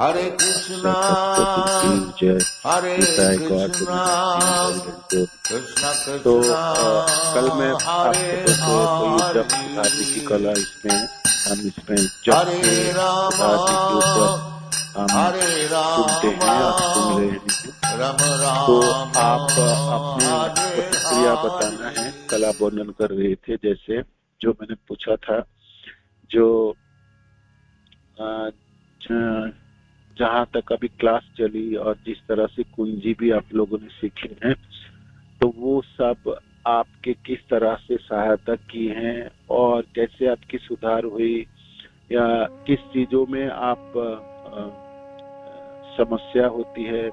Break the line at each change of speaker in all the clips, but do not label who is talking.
हरे कृष्णा हरे कृष्णा कृष्णा
तो
कृष्णा
कल मैं
हरे
आपसे तो ये जप सुधारने की कला हम इसमें जप के सुधारने के ऊपर हम
हरे
सुनते
राम
हैं और सुन रहे हैं।
राम
तो
राम
आप अपने
हरे
प्रतिक्रिया बताना है। कला वर्णन कर रहे थे, जैसे जो मैंने पूछा था, जो जहाँ तक अभी क्लास चली और जिस तरह से कुंजी भी आप लोगों ने सीखे हैं, तो वो सब आपके किस तरह से सहायता की है और कैसे आपकी सुधार हुई या किस चीजों में आप समस्या होती है,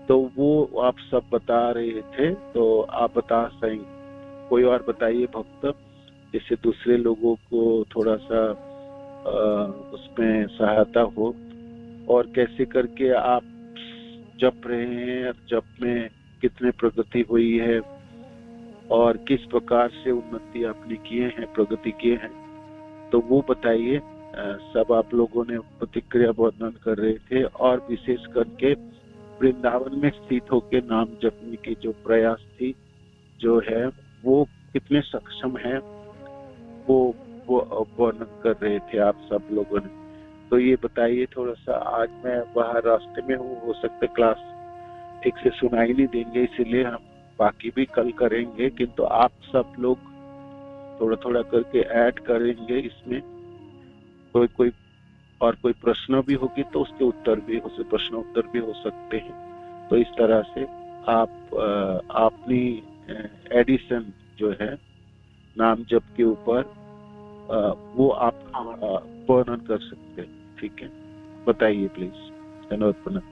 तो वो आप सब बता रहे थे। तो आप बता सकें, कोई और बताइए भक्त, जिससे दूसरे लोगों को थोड़ा सा उसमें सहायता हो, और कैसे करके आप जप रहे हैं, जप में कितने प्रगति हुई है और किस प्रकार से उन्नति आपने किए हैं, प्रगति किए हैं, तो वो बताइए। सब आप लोगों ने प्रतिक्रिया वर्णन कर रहे थे, और विशेष करके वृंदावन में स्थित होकर नाम जपने की जो प्रयास थी, जो है वो कितने सक्षम है, वो वर्णन कर रहे थे आप सब लोगों ने। तो ये बताइए थोड़ा सा। आज मैं बाहर रास्ते में हूँ, हो सकता है क्लास ठीक से सुनाई नहीं देंगे, इसीलिए हम बाकी भी कल करेंगे, किंतु आप सब लोग थोड़ा थोड़ा करके ऐड करेंगे इसमें। कोई और कोई प्रश्न भी होगी तो उसके उत्तर भी प्रश्न उत्तर भी हो सकते हैं। तो इस तरह से आप अपनी एडिशन जो है नाम जप के ऊपर वो आप वर्णन कर सकते हैं। ठीक है, बताइए प्लीज। धन्यवाद।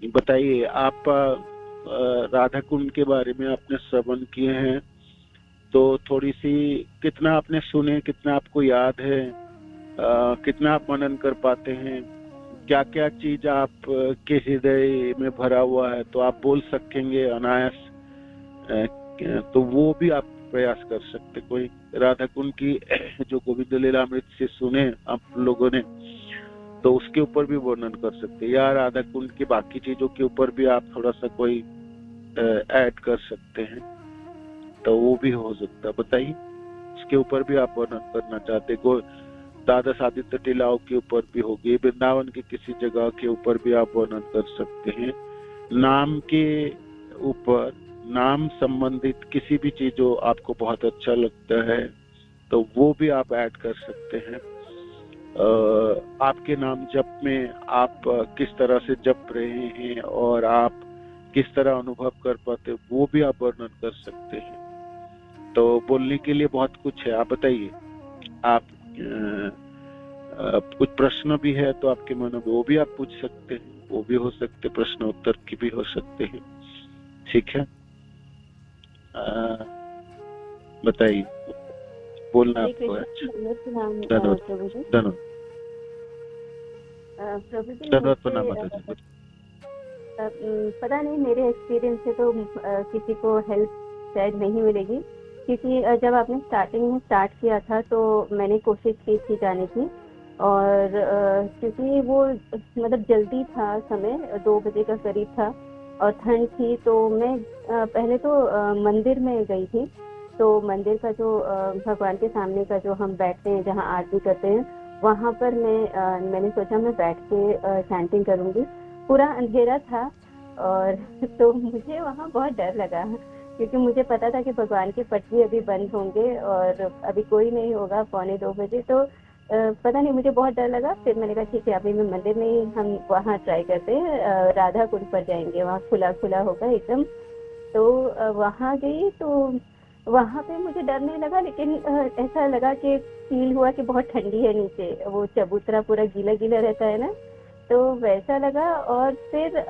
बताइए आप राधा कुंड के बारे में आपने श्रवण किए हैं, तो थोड़ी सी कितना आपने सुने, कितना आपको याद है, कितना आप मनन कर पाते हैं, क्या क्या चीज आप के हृदय में भरा हुआ है, तो आप बोल सकेंगे अनायास। तो वो भी आप प्रयास कर सकते। कोई राधा कुंड की जो गोविंद लीलामृत से सुने आप लोगों ने, तो उसके ऊपर भी वर्णन कर सकते हैं, या राधा कुंड की बाकी चीजों के ऊपर भी आप थोड़ा सा कोई ऐड कर सकते हैं, तो वो भी हो सकता है। बताइए, उसके ऊपर भी आप वर्णन करना चाहते को द्वादश आदित्य टीलाओं के ऊपर भी होगी, वृंदावन की किसी जगह के ऊपर भी आप वर्णन कर सकते हैं, नाम के ऊपर, नाम संबंधित किसी भी चीज जो आपको बहुत अच्छा लगता है, तो वो भी आप ऐड कर सकते हैं। आपके नाम जप में आप किस तरह से जप रहे हैं और आप किस तरह अनुभव कर पाते, वो भी आप वर्णन कर सकते हैं। तो बोलने के लिए बहुत कुछ है, आप बताइए। आप कुछ प्रश्न भी है तो आपके मन में वो भी आप पूछ सकते हैं, वो भी हो सकते, प्रश्न उत्तर की भी हो सकते हैं। ठीक है, बताइए, बोलना आपको है। धन्यवाद धन्यवाद। प्रणाम माता जी।
पता नहीं, मेरे एक्सपीरियंस से तो किसी को हेल्प शायद नहीं मिलेगी, क्योंकि जब आपने स्टार्टिंग में स्टार्ट किया था तो मैंने कोशिश की थी जाने की, और क्योंकि वो मतलब जल्दी था, समय 2 बजे का करीब था, और ठंड थी, तो मैं पहले तो मंदिर में गई थी। तो मंदिर का जो भगवान के सामने का जो हम बैठते हैं, जहाँ आरती करते हैं, वहाँ पर मैंने सोचा मैं बैठ के चैंटिंग करूँगी। पूरा अंधेरा था और तो मुझे वहाँ बहुत डर लगा, क्योंकि मुझे पता था कि भगवान के पट भी अभी बंद होंगे और अभी कोई नहीं होगा 1:45 बजे। तो पता नहीं, मुझे बहुत डर लगा। फिर मैंने कहा ठीक है, अभी मैं मंदिर में ही हम वहाँ ट्राई करते हैं, राधा कुंड पर जाएंगे, वहाँ खुला खुला होगा एकदम। तो वहाँ गई, तो वहाँ पे मुझे डर नहीं लगा, लेकिन ऐसा लगा कि फील हुआ कि बहुत ठंडी है नीचे, वो चबूतरा पूरा गीला गीला रहता है ना, तो वैसा लगा। और फिर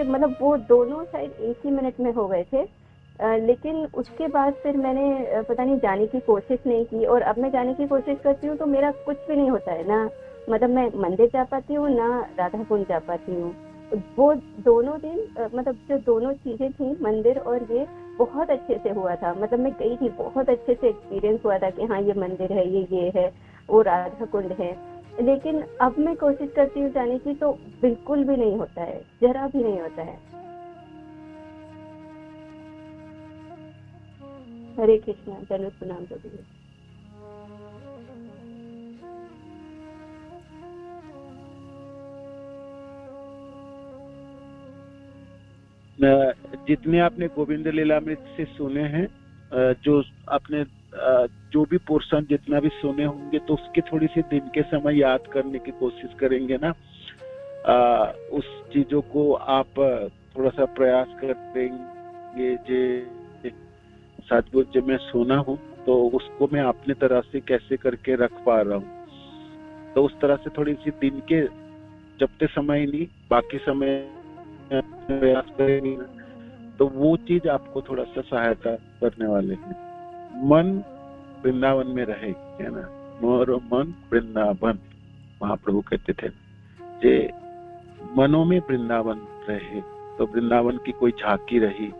मतलब वो दोनों साइड एक ही मिनट में हो गए थे। लेकिन उसके बाद फिर मैंने पता नहीं जाने की कोशिश नहीं की, और अब मैं जाने की कोशिश करती हूँ तो मेरा कुछ भी नहीं होता है ना, मतलब मैं मंदिर जा पाती हूँ ना राधा कुंड जा पाती हूँ। वो दोनों दिन मतलब जो दोनों चीजें थी, मंदिर और ये, बहुत अच्छे से हुआ था। मतलब मैं गई थी, बहुत अच्छे से एक्सपीरियंस हुआ था कि हाँ ये मंदिर है, ये है, वो राधा कुंड है। लेकिन अब मैं कोशिश करती हूँ जाने की, तो बिल्कुल भी नहीं होता है, जरा भी नहीं होता है। हरे कृष्णा। जन्म प्रणाम प्रभु।
जितने आपने गोविंद लीलामृत से सुने हैं, जो आपने जो भी पोर्शन जितना भी सुने होंगे, तो उसके थोड़ी सी दिन के समय याद करने की कोशिश करेंगे ना। उस चीजों को आप थोड़ा सा प्रयास करेंगे। सचमुच जब मैं सुना हूँ तो उसको मैं अपने तरह से कैसे करके रख पा रहा हूँ, तो उस तरह से थोड़ी सी दिन के जबते समय नहीं, बाकी समय प्रयास करेंगे, तो वो चीज आपको थोड़ा सा सहायता करने वाले हैं। मन वृंदावन में रहे, है ना, मोर मन वृंदावन, महाप्रभु कहते थे जे मनों में वृंदावन रहे। तो वृंदावन की कोई झांकी रही,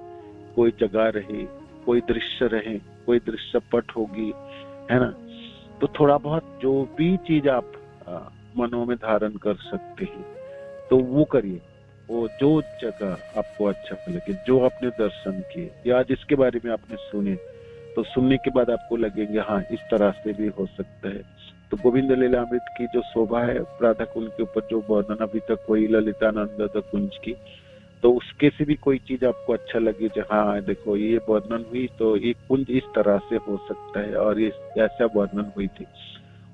कोई जगह रही, कोई दृश्य रहे, कोई दृश्य पट होगी, है ना। तो थोड़ा बहुत जो भी चीज आप मनों में धारण कर सकते हैं तो वो करिए। वो जो जगह आपको अच्छा लगे, जो आपने दर्शन किए या जिसके बारे में आपने सुने, तो सुनने के बाद आपको लगेंगे हाँ इस तरह से भी हो सकता है। तो गोविंद लीलामृत की जो शोभा है राधा कुंज के ऊपर जो वर्णन अभी तक हुई ललितानंद कुंज की, तो उसके से भी कोई चीज आपको अच्छा लगे जो हाँ देखो ये वर्णन हुई तो ये कुंज इस तरह से हो सकता है और ये ऐसा वर्णन हुई थी,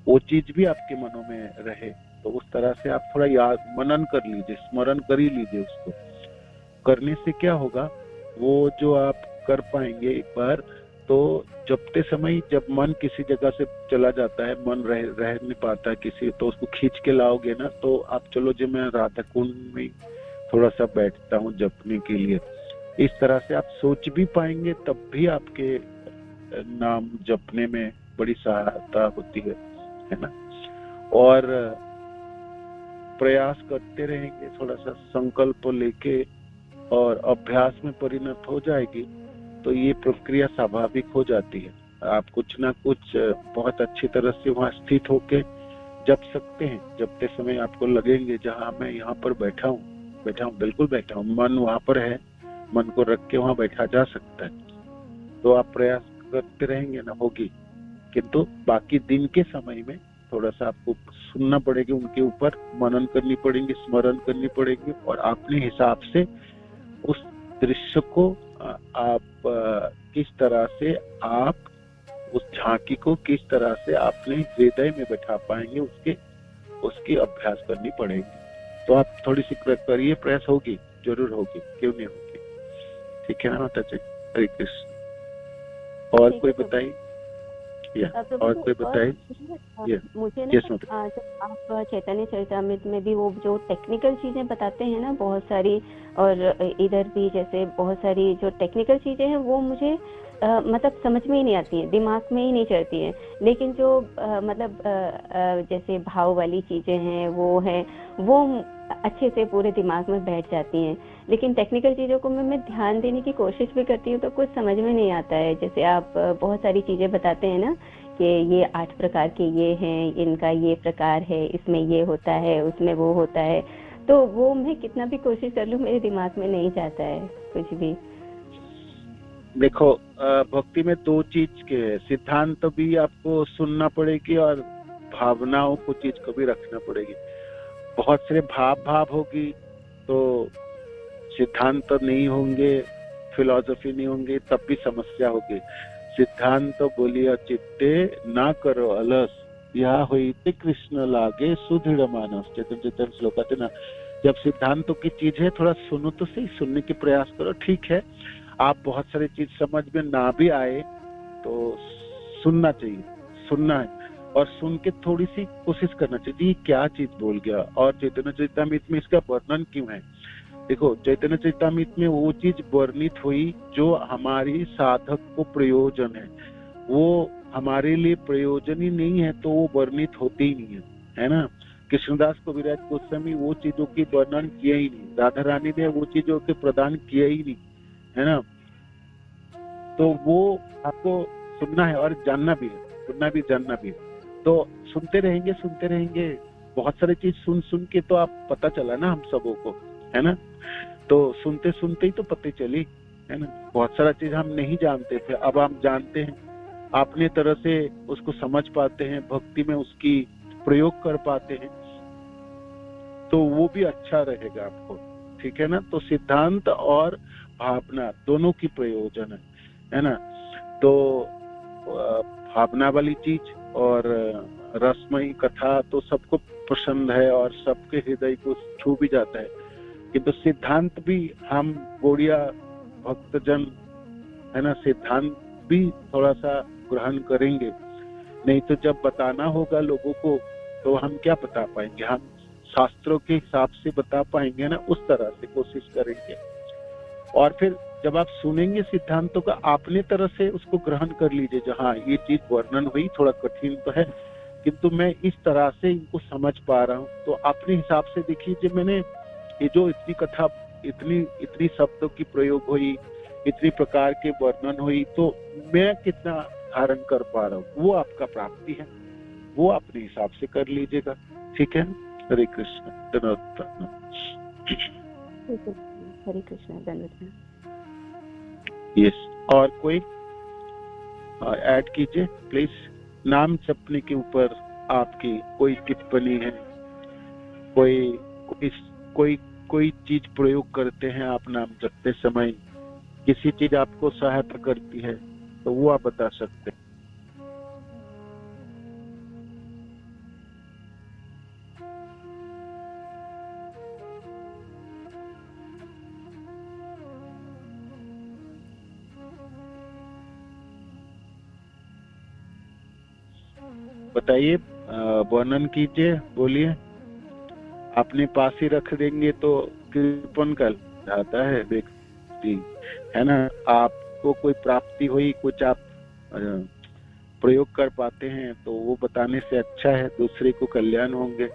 वो चीज भी आपके मनों में रहे। तो उस तरह से आप थोड़ा याद मनन कर लीजिए, स्मरण कर ही लीजिए। उसको करने से क्या होगा, वो जो आप कर पाएंगे एक बार, तो जबते समय जब मन किसी जगह से चला जाता है, मन रह नहीं पाता किसी, तो उसको खींच के लाओगे ना, तो आप चलो जो मैं राधा कुंड में थोड़ा सा बैठता हूँ जपने के लिए, इस तरह से आप सोच भी पाएंगे, तब भी आपके नाम जपने में बड़ी सहायता होती है ना। और प्रयास करते रहेंगे, थोड़ा सा संकल्प लेके और अभ्यास में परिणत हो जाएगी, तो ये प्रक्रिया स्वाभाविक हो जाती है। आप कुछ ना कुछ बहुत अच्छी तरह से वहां स्थित होके जप सकते हैं। जपते समय आपको लगेंगे जहाँ मैं यहाँ पर बैठा हूँ बिल्कुल बैठा हूँ, मन वहां पर है, मन को रख के वहां बैठा जा सकता है। तो आप प्रयास करते रहेंगे ना, होगी। किंतु बाकी दिन के समय में थोड़ा सा आपको सुनना पड़ेगा, उनके ऊपर मनन करनी पड़ेगी, स्मरण करनी पड़ेगी, और अपने हिसाब से उस दृश्य को आप किस तरह से आप उस झांकी को किस तरह से अपने हृदय में बैठा पाएंगे, उसकी अभ्यास करनी पड़ेगी। तो आप थोड़ी सी करिए, प्रयास होगी, जरूर होगी, क्यों नहीं होगी। ठीक है ना माता जी? हरे कृष्ण। और कोई बताइए, और कोई बताइए।
मुझे ना जब आप चैतन्य चरितामृत में भी वो जो टेक्निकल चीजें बताते हैं ना बहुत सारी, और इधर भी जैसे बहुत सारी जो टेक्निकल चीजें हैं वो मुझे मतलब समझ में ही नहीं आती है, दिमाग में ही नहीं चढ़ती है। लेकिन जो मतलब जैसे भाव वाली चीजें हैं वो अच्छे से पूरे दिमाग में बैठ जाती हैं। लेकिन टेक्निकल चीजों को मैं ध्यान देने की कोशिश भी करती हूँ तो कुछ समझ में नहीं आता है। जैसे आप बहुत सारी चीजें बताते हैं ना कि ये 8 प्रकार के ये हैं, इनका ये प्रकार है, इसमें ये होता है, उसमें वो होता है। तो वो मैं कितना भी कोशिश कर लूं मेरे दिमाग में नहीं जाता है कुछ भी।
देखो भक्ति में दो चीज के है, सिद्धांत भी आपको सुनना पड़ेगी और भावनाओं को चीज को भी रखना पड़ेगी। बहुत सारे भाव होगी तो सिद्धांत नहीं होंगे, फिलॉसफी नहीं होंगी, तब भी समस्या होगी। सिद्धांत बोलिया चित्ते ना करो अलस, यह होते कृष्ण लागे सुदृढ़ मानस, चैतन्य श्लोक आते ना। जब सिद्धांतों की चीज है थोड़ा सुनो तो सही, सुनने की प्रयास करो। ठीक है, आप बहुत सारी चीज समझ में ना भी आए तो सुनना चाहिए, सुनना है और सुन के थोड़ी सी कोशिश करना चाहिए क्या चीज बोल गया और चैतन्य चरितामृत में इसका वर्णन क्यों है। देखो चैतन्य चरितामृत में वो चीज वर्णित हुई जो हमारी साधक को प्रयोजन है, वो हमारे लिए प्रयोजन ही नहीं है तो वो वर्णित होती ही नहीं है ना। कृष्णदास कविराज गोस्वामी वो चीजों की वर्णन किए ही नहीं, राधा रानी ने वो चीजों के प्रदान किए ही नहीं, है ना। तो वो आपको सुनना है और जानना भी है, सुनना भी जानना भी है। तो सुनते रहेंगे बहुत सारी चीज सुन के तो आप पता चला ना हम सबों को, है ना। तो सुनते ही तो पता चली, है ना। बहुत सारा चीज हम नहीं जानते थे, अब हम जानते हैं, अपने तरह से उसको समझ पाते हैं, भक्ति में उसकी प्रयोग कर पाते हैं, तो वो भी अच्छा रहेगा आपको, ठीक है ना। तो सिद्धांत और भावना दोनों की प्रयोजन है ना। तो भावना वाली चीज और रसमयी कथा तो सबको पसंद है और सबके हृदय को छू भी जाता है, किंतु सिद्धांत भी हम गौड़िया भक्तजन, है ना, सिद्धांत भी थोड़ा सा ग्रहण करेंगे। नहीं तो जब बताना होगा लोगों को तो हम क्या बता पाएंगे, हम शास्त्रों के हिसाब से बता पाएंगे ना, उस तरह से कोशिश करेंगे। और फिर जब आप सुनेंगे सिद्धांतों का अपने तरह से उसको ग्रहण कर लीजिए, जहाँ ये चीज वर्णन हुई थोड़ा कठिन तो है किंतु मैं इस तरह से इनको समझ पा रहा हूँ, तो अपने हिसाब से देखिए मैंने ये जो इतनी कथा, इतनी शब्दों की प्रयोग हुई, इतनी प्रकार के वर्णन हुई, तो मैं कितना धारण कर पा रहा हूँ, वो आपका प्राप्ति है, वो अपने हिसाब से कर लीजिएगा, ठीक है। हरे कृष्ण, धन्यवाद।
हरे कृष्ण, धन्यवाद।
यस, और कोई ऐड कीजिए प्लीज। नाम जपने के ऊपर आपकी कोई टिप्पणी है, कोई चीज प्रयोग करते हैं आप नाम जपते समय, किसी चीज आपको सहायता करती है तो वो आप बता सकते हैं। बताइए, वर्णन कीजिए, बोलिए। अपने पास ही रख देंगे तो कृपण कर जाता है व्यक्ति, है ना। आपको कोई प्राप्ति हुई, कुछ आप प्रयोग कर पाते हैं तो वो बताने से अच्छा है, दूसरे को कल्याण होंगे,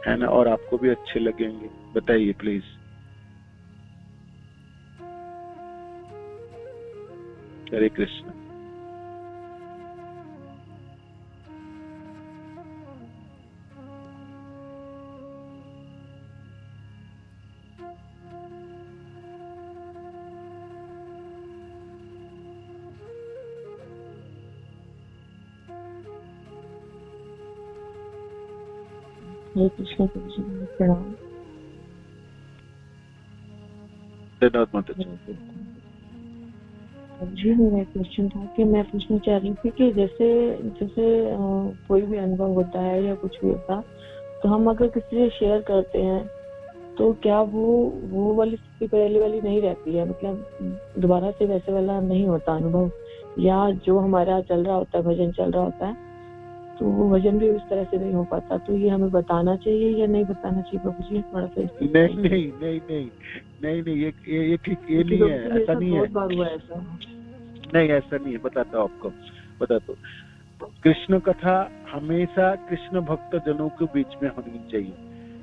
है ना, और आपको भी अच्छे लगेंगे। बताइए प्लीज। हरे कृष्ण।
हरे कृष्ण जी, प्रणाम।
धन्यवाद माता
जी, मेरा एक क्वेश्चन था कि मैं पूछना चाह रही थी कि जैसे कोई भी अनुभव होता है या कुछ भी होता, तो हम अगर किसी से शेयर करते हैं तो क्या वो वाली स्थिति पहले वाली नहीं रहती है, मतलब दोबारा से वैसे वाला नहीं होता अनुभव, या जो हमारा चल रहा होता है, भजन चल रहा होता है, तो वो भजन भी उस तरह से नहीं हो पाता, तो ये हमें बताना चाहिए या नहीं बताना चाहिए प्रभु जी? थोड़ा सा
नहीं, ये नहीं है, ऐसा नहीं है।
बहुत बार हुआ ऐसा।
नहीं, ऐसा नहीं है, बताता हूँ आपको, बताता हूँ। कृष्ण कथा हमेशा कृष्ण भक्त जनों के बीच में होनी चाहिए,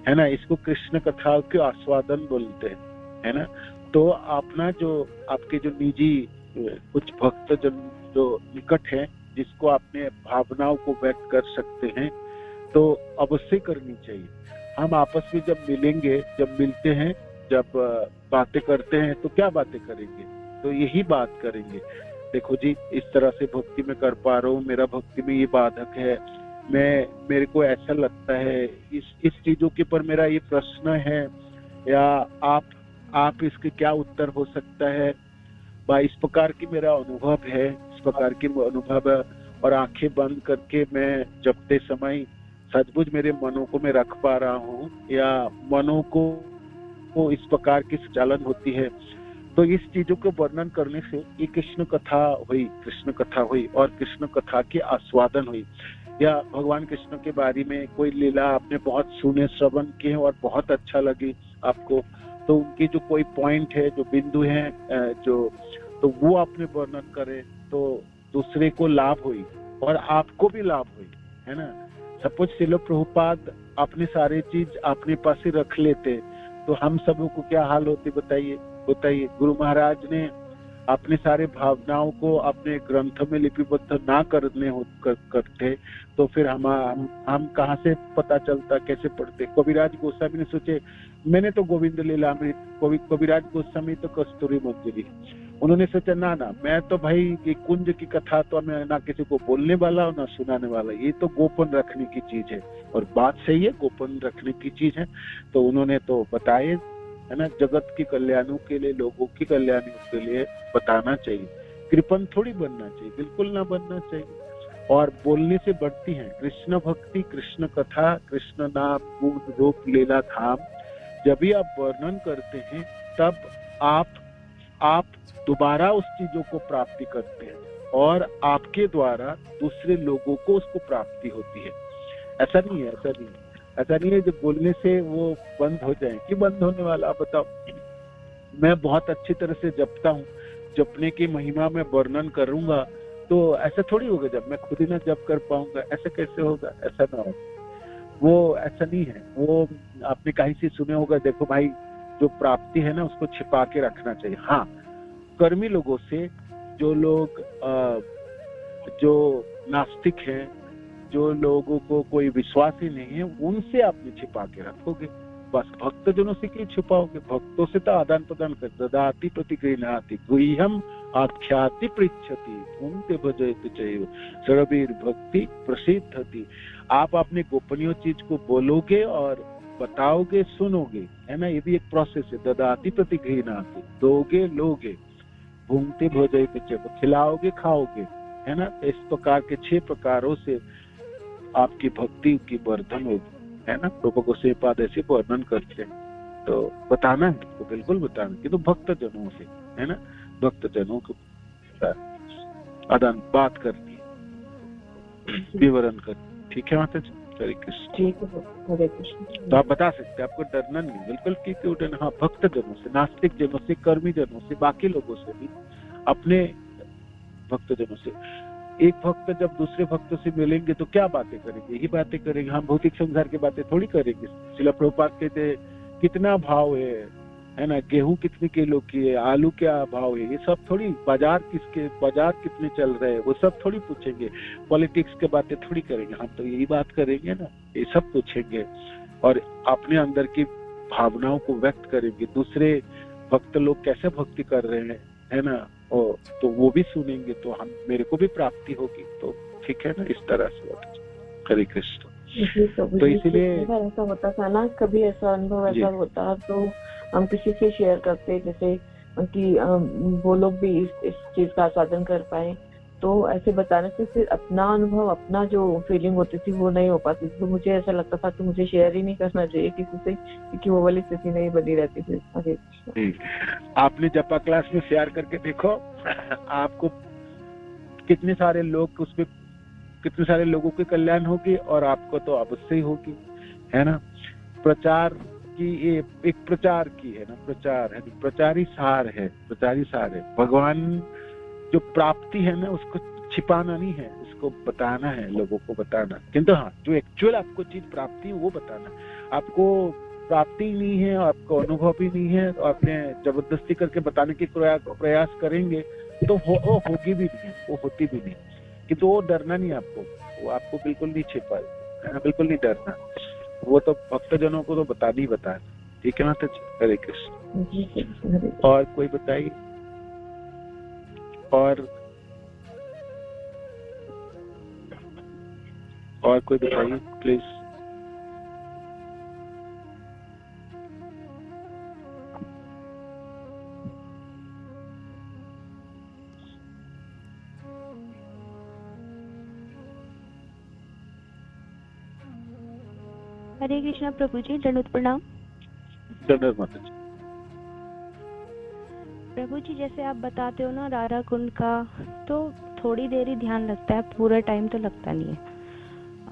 है ना। इसको कृष्ण कथा के आस्वादन बोलते हैं, है ना। तो अपना जो आपके जो निजी कुछ भक्त जन जो निकट है, जिसको आपने भावनाओं को व्यक्त कर सकते हैं, तो अवश्य करनी चाहिए। हम आपस में जब मिलेंगे, जब मिलते हैं, जब बातें करते हैं तो क्या बातें करेंगे? तो यही बात करेंगे। देखो जी, इस तरह से भक्ति में कर पा रहा हूँ, मेरा भक्ति में ये बाधक है, मेरे को ऐसा लगता है, इस चीजों के ऊपर मेरा ये प्रश्न है, या आप इसके क्या उत्तर हो सकता है। इस प्रकार की मेरा अनुभव है, इस प्रकार की अनुभव है, और आंखें बंद करके मैं जपते समय सचमुच मेरे मनों को मैं रख पा रहा हूँ, या मनों को इस प्रकार की संचालन होती है। तो इस चीजों को वर्णन करने से ये कृष्ण कथा हुई और कृष्ण कथा के आस्वादन हुई, या भगवान कृष्ण के बारे में कोई लीला आपने बहुत सुने, श्रवण किए और बहुत अच्छा लगी आपको, तो उनकी जो कोई पॉइंट है, जो बिंदु है, तो वो आपने वर्णन करे तो दूसरे को लाभ हुई और आपको भी लाभ हुई, है ना। सपोज श्रील प्रभुपाद अपने सारे चीज अपने पास ही रख लेते तो हम सबों को क्या हाल होती, बताइए। गुरु महाराज ने अपने सारे भावनाओं को अपने ग्रंथ में लिपिबद्ध ना करते तो फिर हम कहाँ से पता चलता, कैसे पढ़ते। कविराज गोस्वामी ने सोचे, मैंने तो गोविंद लीलामृत, कविराज गोस्वामी तो कस्तूरी मंजरी, उन्होंने सोचा ना मैं तो भाई ये कुंज की कथा तो मैं ना किसी को बोलने वाला और ना सुनाने वाला, ये तो गोपन रखने की चीज है। और बात सही है, गोपन रखने की चीज है। तो उन्होंने तो बताए, है ना, जगत की कल्याणों के लिए, लोगों की कल्याणों के लिए बताना चाहिए। कृपण थोड़ी बनना चाहिए, बिल्कुल ना बनना चाहिए। और बोलने से बढ़ती है कृष्ण भक्ति, कृष्ण कथा, कृष्ण नाम, गुण, रूप, लीला, धाम। जब भी आप वर्णन करते हैं तब आप दोबारा उस चीजों को प्राप्ति करते हैं और आपके द्वारा दूसरे लोगों को उसको प्राप्ति होती है। ऐसा नहीं है जब बोलने से वो बंद हो जाए। कि बंद होने वाला, आप बताओ। मैं बहुत अच्छी तरह से जपता हूँ, जपने की महिमा में वर्णन करूंगा तो ऐसा थोड़ी होगा जब मैं खुद ही ना जप कर पाऊंगा, ऐसा कैसे होगा? ऐसा ना हो, वो ऐसा नहीं है। वो आपने कहीं से सुने होगा, देखो भाई, जो प्राप्ति है ना उसको छिपा के रखना चाहिए। हाँ, कर्मी लोगों से, जो लोग जो नास्तिक हैं, जो लोगों को कोई विश्वास ही नहीं है, उनसे आपने छिपा के रखोगे। बस भक्तजनों से क्यों छिपाओगे? भक्तों से तो आदान प्रदान कर, ददाति प्रतिगृह्णाति गुह्यम आख्याति पृच्छति भूमते भजयति चैव सर्वैर भक्ति प्रसिद्धति। आप अपने गोपनीय चीज को बोलोगे और बताओगे, सुनोगे, है ना। ये भी एक प्रोसेस है। ददाति प्रतिगृह्णाति, दोगे, लोगे, भूमते भजयति चैव, खिलाओगे, खाओगे, है ना। इस प्रकार के 6 प्रकारों से आपकी भक्ति की वर्धन होगी, है ना। प्रभु गोसाई पाद ऐसे वर्णन करते हैं। तो बताना है तो बिल्कुल बताना, कि तो भक्त जनों से, है ना, भक्त जनों को आदान बात करनी है, विवरण करनी। ठीक है माता जी, हरे कृष्ण।
ठीक है, हरे कृष्ण।
तो आप बता सकते हैं, आपको डरना नहीं, बिल्कुल क्यों डरना। हाँ, भक्त जनों से, नास्तिक जनों से, कर्मी जनों से, बाकी लोगों से भी, अपने भक्त जनों से। एक भक्त जब दूसरे भक्तों से मिलेंगे तो क्या बातें करेंगे? यही बातें करेंगे। हम भौतिक संसार की बातें थोड़ी करेंगे। श्रील प्रभुपाद कहते कितना भाव है ना, गेहूं कितने किलो की है, आलू क्या भाव है, ये सब थोड़ी, बाजार कितने चल रहे हैं, वो सब थोड़ी पूछेंगे। पॉलिटिक्स की बातें थोड़ी करेंगे। हम तो यही बात करेंगे ना, ये सब पूछेंगे और अपने अंदर की भावनाओं को व्यक्त करेंगे। दूसरे भक्त लोग कैसे भक्ति कर रहे हैं, है ना, तो वो भी सुनेंगे, तो मेरे को भी प्राप्ति होगी। तो ठीक है ना, इस तरह से। हरे कृष्ण।
तो इसलिए ऐसा होता था ना, कभी ऐसा अनुभव ऐसा होता तो हम किसी से शेयर करते, जैसे कि वो लोग भी इस चीज का आस्वादन कर पाए। तो ऐसे बताने से फिर अपना अनुभव, अपना जो फीलिंग होती थी वो नहीं हो पाती। तो मुझे ऐसा लगता था कि मुझे शेयर ही नहीं करना चाहिए किसी से, क्योंकि वो वाली स्थिति नहीं बनी रहती थी।
आपने जपा क्लास में शेयर करके देखो, आपको कितने सारे लोग, उसमें कितने सारे लोगों के कल्याण होगी और आपको तो अवश्य ही होगी, है ना। प्रचार की एक प्रचार की है ना, प्रचारी सार है। भगवान जो प्राप्ति है ना, उसको छिपाना नहीं है, उसको बताना है, लोगों को बताना। किंतु हाँ, जो एक्चुअल आपको चीज प्राप्ति है वो बताना। आपको प्राप्ति नहीं है, आपको अनुभव भी नहीं है, तो आपने जबरदस्ती करके बताने की प्रयास करेंगे तो वो होगी भी नहीं, वो होती भी नहीं। कि तो वो डरना नहीं आपको, वो आपको बिल्कुल नहीं छिपा है ना, बिल्कुल नहीं डरना। वो तो भक्तजनों को तो बतानी बताए, ठीक है माता जी। हरे कृष्ण।
जी हरे।
और कोई बताइए, और कोई बताइए प्लीज।
हरे कृष्णा प्रभु जी, दंडवत प्रणाम।
दंडवत माता जी।
प्रभु जी जैसे आप बताते हो ना राधा कुंड का, तो थोड़ी देर ही ध्यान लगता है, पूरा टाइम तो लगता नहीं है,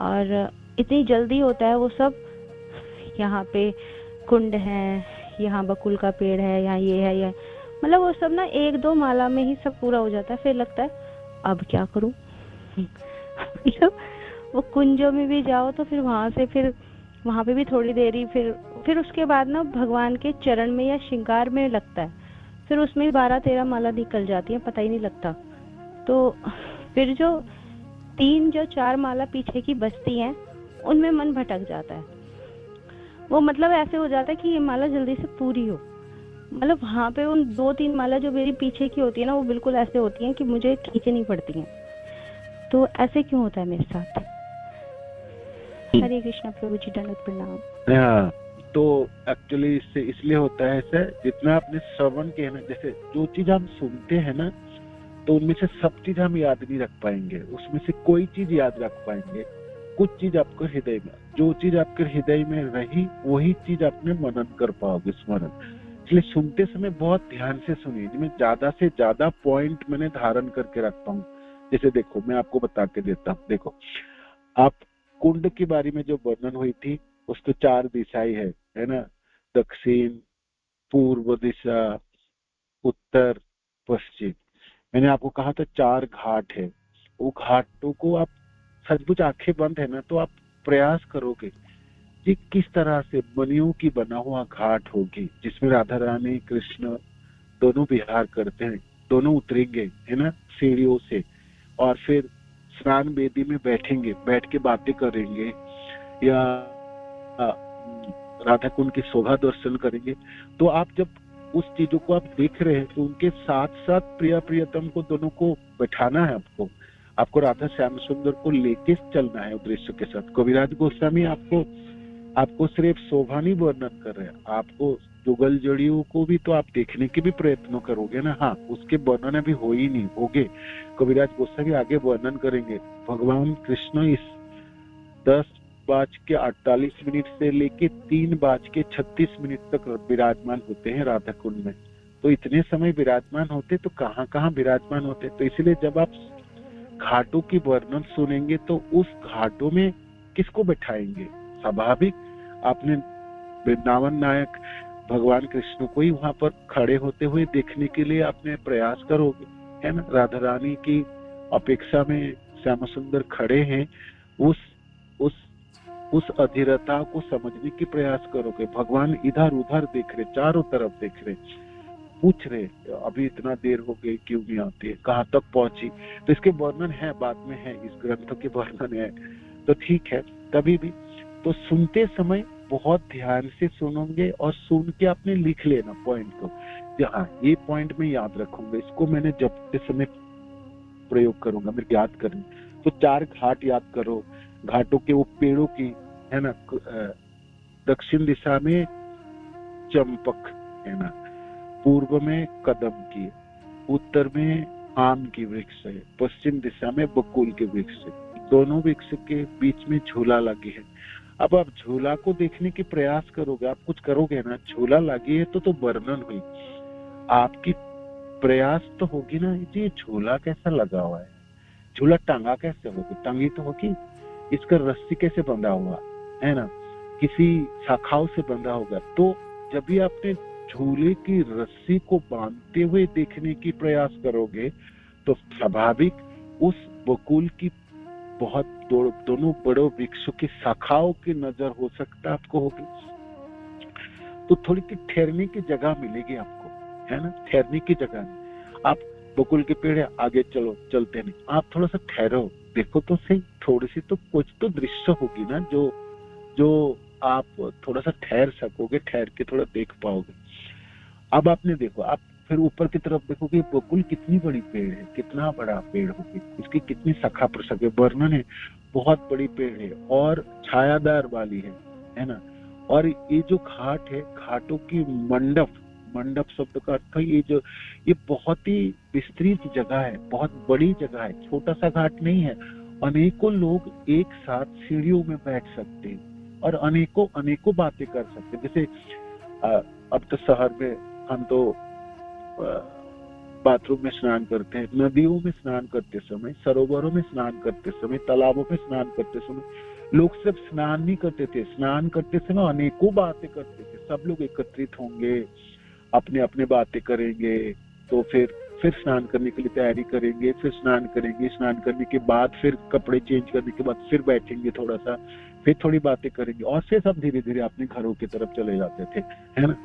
और इतनी जल्दी होता है वो सब। यहाँ पे कुंड है, यहाँ बकुल का पेड़ है, यहाँ ये है, ये मतलब वो सब ना 1-2 माला में ही सब पूरा हो जाता है। फिर लगता है अब क्या करूं। मतलब वो कुंजों में भी जाओ तो फिर वहां से फिर वहां पे भी थोड़ी देर ही, फिर उसके बाद ना भगवान के चरण में या श्रृंगार में लगता है, फिर उसमें 12-13 माला निकल जाती है, पता ही नहीं लगता। तो फिर जो 3-4 माला पीछे की बचती हैं उनमें मन भटक जाता है। वो मतलब ऐसे हो जाता है कि ये माला जल्दी से पूरी हो। मतलब वहां पे उन 2-3 माला जो मेरी पीछे की होती है ना, वो बिल्कुल ऐसे होती हैं कि मुझे खींचनी पड़ती हैं। तो ऐसे क्यों होता है मेरे साथ? हरे कृष्णा प्रभु जी, दंडवत प्रणाम।
हाँ, तो एक्चुअली इससे इसलिए होता है ऐसा, जितना आपने श्रवण किया ना, जैसे जो चीज हम सुनते हैं ना, तो उनमें से सब चीज हम याद नहीं रख पाएंगे, उसमें से कोई चीज याद रख पाएंगे। कुछ चीज आपको हृदय में, जो चीज आपके हृदय में रही वही चीज आपने मनन कर पाओगे, स्मरण। इसलिए सुनते समय बहुत ध्यान से सुनिए, जिसमें ज्यादा से ज्यादा पॉइंट मैंने धारण करके रखता हूँ। जैसे देखो, मैं आपको बता के देता हूँ। देखो, आप कुंड के बारे में जो वर्णन हुई थी, उसको 4 दिशाएं है ना, दक्षिण, पूर्व दिशा, उत्तर, पश्चिम। मैंने आपको कहा था 4 घाट है। वो घाटों को आप सचमुच आंखें बंद है ना, तो आप प्रयास करोगे कि किस तरह से मणियों की बना हुआ घाट होगी, जिसमें राधा रानी कृष्ण दोनों विहार करते हैं, दोनों उतरेंगे है ना सीढ़ियों से, और फिर स्नान वेदी में बैठेंगे, बैठ के बातें करेंगे, या राधा कुंड की शोभा दर्शन करेंगे। तो आप जब उस चीजों को आप देख रहे हैं, तो उनके साथ साथ प्रिया प्रियतम को दोनों को बैठाना है। आपको राधा श्याम सुंदर को लेके चलना है दृश्य के साथ। कविराज गोस्वामी आपको सिर्फ शोभा नहीं वर्णन कर रहे हैं, आपको जुगल जड़ियों को भी तो आप देखने के भी प्रयत्न करोगे ना। हाँ, उसके वर्णन अभी हो ही नहीं होगे। कविराज गोस्वामी आगे वर्णन करेंगे। भगवान कृष्ण इस 10:48 से लेके 3:36 तक विराजमान होते हैं राधा कुंड में। तो इतने समय विराजमान होते तो कहाँ कहाँ विराजमान होते। तो इसलिए जब आप घाटों की वर्णन सुनेंगे तो उस घाटों में किसको बैठाएंगे? स्वाभाविक आपने वृंदावन नायक भगवान कृष्ण को ही वहां पर खड़े होते हुए देखने के लिए आपने प्रयास करोगे, है ना। राधा रानी की अपेक्षा में श्याम सुंदर खड़े हैं, उस अधीरता को समझने की प्रयास करोगे। भगवान इधर उधर देख रहे, चारों तरफ देख रहे, पूछ रहे अभी इतना देर हो गई क्यों नहीं आती, कहाँ तक पहुंची। तो इसके वर्णन है, बाद में है, इस ग्रंथ के वर्णन है। तो ठीक है, तभी भी तो सुनते समय बहुत ध्यान से सुनोगे और सुन के आपने लिख लेना पॉइंट को, हाँ ये पॉइंट में याद रखूंगा, इसको मैंने जपते समय प्रयोग करूंगा, मैं याद करूंगा। तो 4 घाट याद करो। घाटों के वो पेड़ों की, है ना, दक्षिण दिशा में चंपक है ना, पूर्व में कदम की, उत्तर में आम की वृक्ष है, पश्चिम दिशा में बकुल के वृक्ष है। दोनों वृक्ष के बीच में झूला लगी है। अब आप झूला को देखने की प्रयास करोगे, आप कुछ करोगे ना, झूला लगी है तो वर्णन हुई, आपकी प्रयास तो होगी ना, ये झूला कैसा लगा हुआ है, झूला टांगा कैसे होगी, टांगी तो होगी, इसका रस्सी कैसे बंधा हुआ है ना, किसी शाखाओं से बंधा होगा। तो जब भी आपने झूले की रस्सी को बांधते हुए देखने की प्रयास करोगे तो स्वाभाविक उस बकुल की बहुत दोनों बड़ों वृक्षों की शाखाओं की नजर हो सकता है आपको होगी। तो थोड़ी सी ठहरने की जगह मिलेगी आपको, है ना, ठहरने की जगह। आप बकुल के पेड़ है, आगे चलो, चलते नहीं, आप थोड़ा सा ठहरो, देखो तो सही, थोड़ी सी तो कुछ तो दृश्य होगी ना जो आप थोड़ा सा ठहर सकोगे, ठहर के थोड़ा देख पाओगे। अब आपने देखो, आप फिर ऊपर की तरफ देखोगे, बकुल कितनी बड़ी पेड़ है, कितना बड़ा पेड़ होगी, इसकी कितनी शाखा प्रशाखा, वर्णन है, बहुत बड़ी पेड़ है और छायादार वाली है ना। और ये जो घाट है, घाटों की मंडप, मंडप शब्द का अर्थ है ये बहुत ही विस्तृत जगह है, बहुत बड़ी जगह है, छोटा सा घाट नहीं है। अनेकों लोग एक साथ सीढ़ियों में बैठ सकते हैं और अनेकों बातें कर सकते हैं। जैसे अब तो शहर में हम तो बाथरूम में स्नान करते हैं, नदियों में स्नान करते समय, सरोवरों में स्नान करते समय, तालाबों में स्नान करते समय लोग सिर्फ स्नान नहीं करते थे, स्नान करते समय अनेकों बातें करते थे। सब लोग एकत्रित होंगे, अपने अपने बातें करेंगे, तो फिर स्नान करने के लिए तैयारी करेंगे, फिर स्नान करेंगे, स्नान करने के बाद फिर कपड़े चेंज करने के बाद फिर बैठेंगे थोड़ा सा, फिर थोड़ी बातें करेंगे और फिर सब धीरे धीरे अपने घरों की तरफ चले जाते थे, है ना।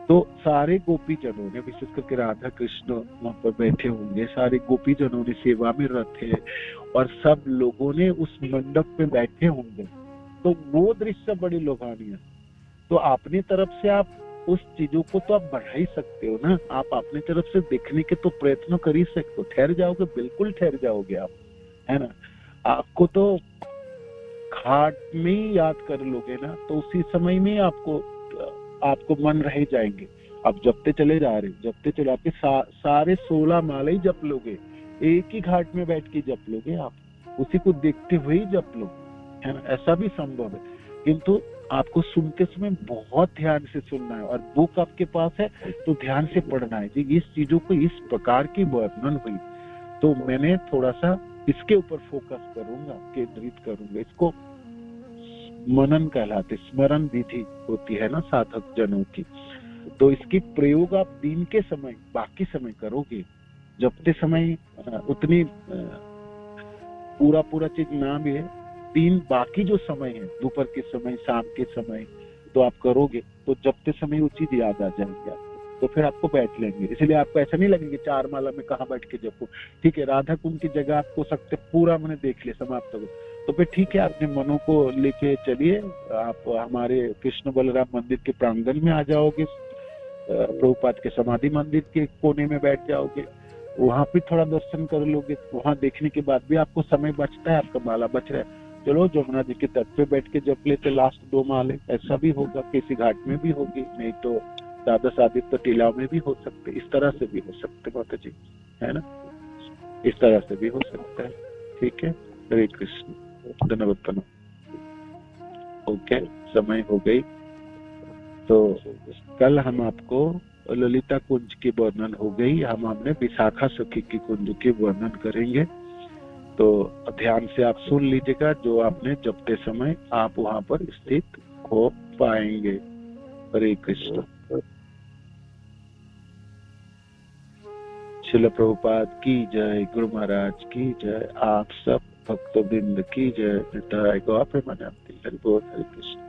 तो सारे गोपी जनों ने, विशेष करके राधा कृष्ण वहां पर बैठे होंगे, सारे गोपी जनों ने सेवा में रत थे और सब लोगों ने उस मंडप पे बैठे होंगे। तो वो दृश्य बड़ी लुभानी है। तो अपनी तरफ से आप उस चीजों को तो आप बढ़ा ही सकते हो ना, आप अपनी तरफ से देखने के तो प्रयत्न कर ही सकते हो। ठहर जाओगे, बिल्कुल ठहर जाओगे आप, है ना। आपको तो घाट में ही याद कर लोगे ना, तो उसी समय में आपको मन रह जाएंगे। आप जपते चले जा रहे, जपते चले, आपके सारे 16 माले ही जप लोगे, एक ही घाट में बैठ के जप लोगे, आप उसी को देखते हुए ही जप लोगे, है ना। ऐसा भी संभव है, किंतु आपको सुनते समय बहुत ध्यान से सुनना है और बुक आपके पास है तो ध्यान से पढ़ना है। जी, इस चीजों को इस प्रकार की वर्णन हुई, तो मैंने थोड़ा सा इसके ऊपर फोकस करूंगा, केंद्रित करूंगा। इसको मनन कहलाते, स्मरण विधि होती है ना साधक जनों की। तो इसकी प्रयोग आप दिन के समय, बाकी समय करोगे, जपते समय उतनी पूरा चीज ना भी है, तीन बाकी जो समय है, दोपहर के समय, शाम के समय, तो आप करोगे तो जपते समय वो चीज याद आ जाएगी आपको, तो फिर आपको बैठ लेंगे। इसलिए आपको ऐसा नहीं लगेगा 4 माला में कहाँ बैठ के जपो। ठीक है, राधा कुंड की जगह आपको सकते पूरा मैंने देख लिया, समाप्त हो, तो फिर ठीक है, अपने मनों को लेके चलिए, आप हमारे कृष्ण बलराम मंदिर के प्रांगण में आ जाओगे, प्रभुपाद के समाधि मंदिर के कोने में बैठ जाओगे, वहां पे थोड़ा दर्शन कर लोगे। वहां देखने के बाद भी आपको समय बचता है, आपका माला बच रहा है, चलो जमुना जी के तट पे बैठ के जप लेते लास्ट 2 माले। ऐसा भी होगा, किसी घाट में भी होगी, नहीं तो दादा सादित तो टीला में भी हो सकते, इस तरह से भी हो सकते माता जी, है ना, इस तरह से भी हो सकता है। ठीक है, हरे कृष्ण, धन्यवाद। ओके, समय हो गई। तो कल हम आपको ललिता कुंज की वर्णन हो गई, हमने विशाखा सखी की कुंज की वर्णन करेंगे। तो ध्यान से आप सुन लीजिएगा, जो आपने जपते समय आप वहां पर स्थित हो पाएंगे। हरे कृष्ण। श्रील प्रभुपाद की जय, गुरु महाराज की जय, आप सब भक्तवृंद की जय। निताय गौर प्रेमानंद। हरि बोल, हरे कृष्ण।